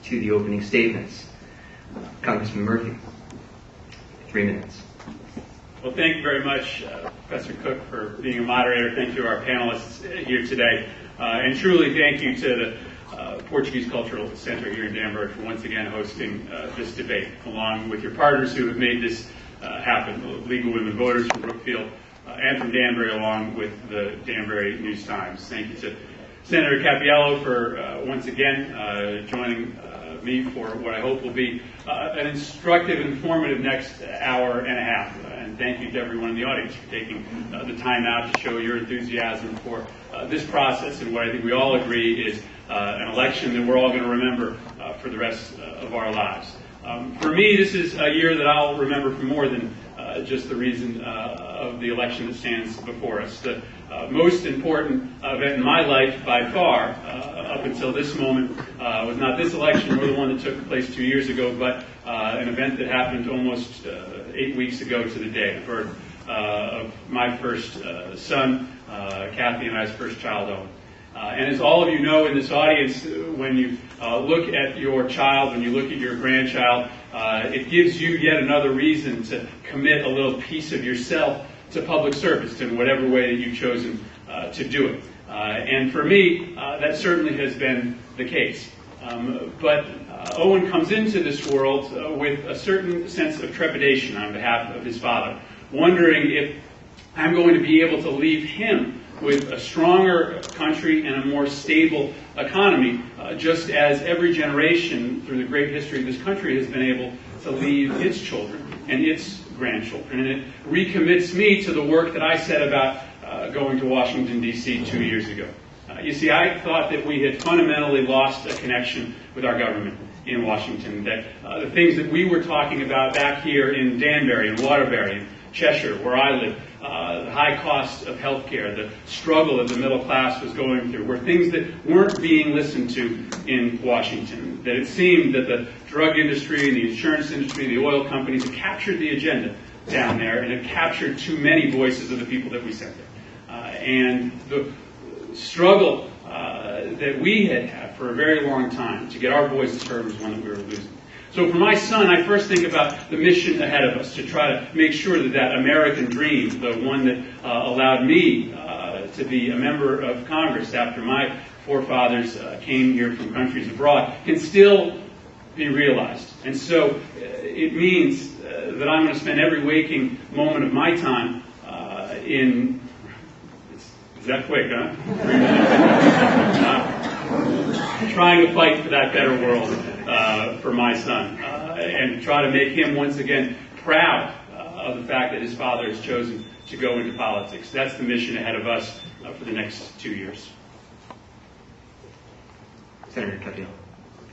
to the opening statements. Congressman Murphy, 3 minutes. Well, thank you very much, Professor Cook, for being a moderator. Thank you to our panelists here today. And truly thank you to the Portuguese Cultural Center here in Danbury for once again hosting this debate, along with your partners who have made this happen, League of Women Voters from Brookfield and from Danbury, along with the Danbury News-Times. Thank you to Senator Cappiello for once again joining me for what I hope will be an instructive, informative next hour and a half. And thank you to everyone in the audience for taking the time out to show your enthusiasm for this process and what I think we all agree is an election that we're all going to remember for the rest of our lives. For me, this is a year that I'll remember for more than just the reason of the election that stands before us. The most important event in my life by far, up until this moment, was not this election nor the one that took place 2 years ago, but an event that happened almost 8 weeks ago to the day, the birth of my first son, Kathy and I's first child, Owen. And as all of you know in this audience, when you look at your child, when you look at your grandchild, it gives you yet another reason to commit a little piece of yourself to public service in whatever way that you've chosen to do it. And for me, that certainly has been the case. But Owen comes into this world with a certain sense of trepidation on behalf of his father, wondering if I'm going to be able to leave him with a stronger country and a more stable economy, just as every generation through the great history of this country has been able to leave its children and its grandchildren. And it recommits me to the work that I set about going to Washington, D.C. 2 years ago. You see, I thought that we had fundamentally lost a connection with our government in Washington, that the things that we were talking about back here in Danbury and Waterbury and Cheshire, where I live, the high cost of health care, the struggle that the middle class was going through, were things that weren't being listened to in Washington. That it seemed that the drug industry and the insurance industry, the oil companies had captured the agenda down there and had captured too many voices of the people that we sent there. And the struggle that we had had for a very long time to get our voices heard was one that we were losing. So for my son, I first think about the mission ahead of us to try to make sure that that American dream, the one that allowed me to be a member of Congress after my forefathers came here from countries abroad, can still be realized. And so it means that I'm going to spend every waking moment of my time in... Is that quick, huh? 3 minutes. Trying to fight for that better world for my son, and try to make him once again proud of the fact that his father has chosen to go into politics. That's the mission ahead of us for the next 2 years. Senator Cappiello.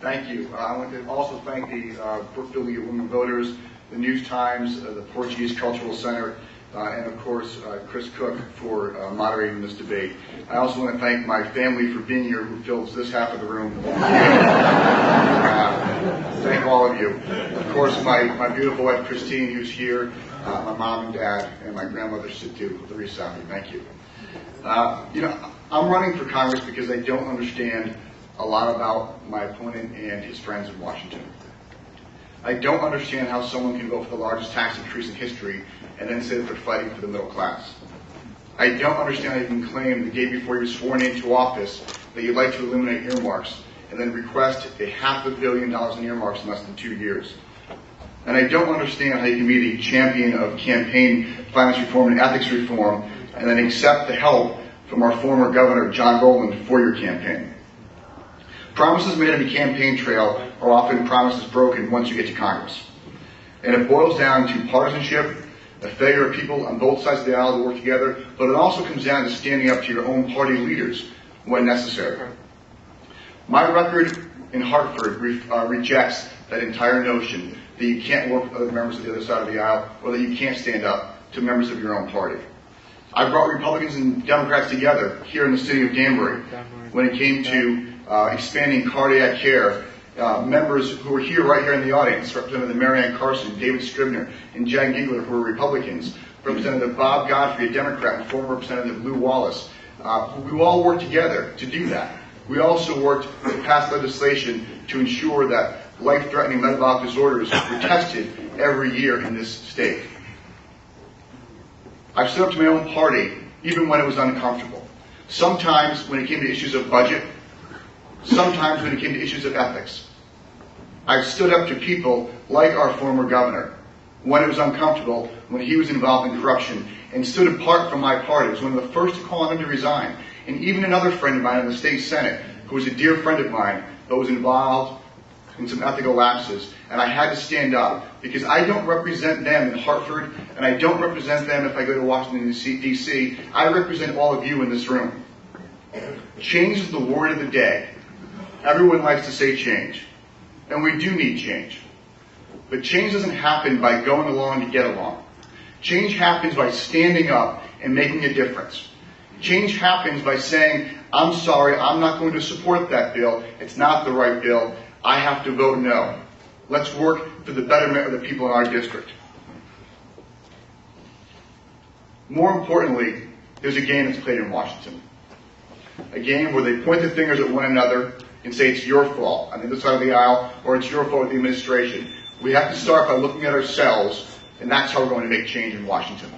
Thank you. I want to also thank the Brookfield League of Women Voters, the News-Times, the Portuguese Cultural Center, and of course Chris Cook for moderating this debate. I also want to thank my family for being here, who fills this half of the room. Thank all of you. Of course, my beautiful wife Christine, who's here, my mom and dad, and my grandmother sit too, Larissa. Thank you. I'm running for Congress because I don't understand a lot about my opponent and his friends in Washington. I don't understand how someone can vote for the largest tax increase in history and then say that they're fighting for the middle class. I don't understand how you can claim the day before you're sworn into office that you'd like to eliminate earmarks and then request $500 million in earmarks in less than 2 years. And I don't understand how you can be the champion of campaign finance reform and ethics reform and then accept the help from our former governor, John Rowland, for your campaign. Promises made on the campaign trail are often promises broken once you get to Congress. And it boils down to partisanship, a failure of people on both sides of the aisle to work together, but it also comes down to standing up to your own party leaders when necessary. My record in Hartford rejects that entire notion that you can't work with other members of the other side of the aisle or that you can't stand up to members of your own party. I brought Republicans and Democrats together here in the city of Danbury when it came to expanding cardiac care. Members who are right here in the audience, Representative Marianne Carson, David Scribner, and Jan Giegler, who are Republicans, Representative Bob Godfrey, a Democrat, and former Representative Lou Wallace, we all worked together to do that. We also worked to pass legislation to ensure that life-threatening metabolic disorders were tested every year in this state. I've stood up to my own party even when it was uncomfortable. Sometimes when it came to issues of budget, sometimes when it came to issues of ethics. I've stood up to people like our former governor when it was uncomfortable, when he was involved in corruption, and stood apart from my party. I was one of the first to call on him to resign. And even another friend of mine in the state Senate, who was a dear friend of mine, but was involved in some ethical lapses. And I had to stand up because I don't represent them in Hartford, and I don't represent them if I go to Washington, D.C. I represent all of you in this room. Change is the word of the day. Everyone likes to say change. And we do need change. But change doesn't happen by going along to get along. Change happens by standing up and making a difference. Change happens by saying, I'm sorry, I'm not going to support that bill. It's not the right bill. I have to vote no. Let's work for the betterment of the people in our district. More importantly, there's a game that's played in Washington. A game where they point the fingers at one another and say it's your fault on the other side of the aisle, or it's your fault with the administration. We have to start by looking at ourselves, and that's how we're going to make change in Washington.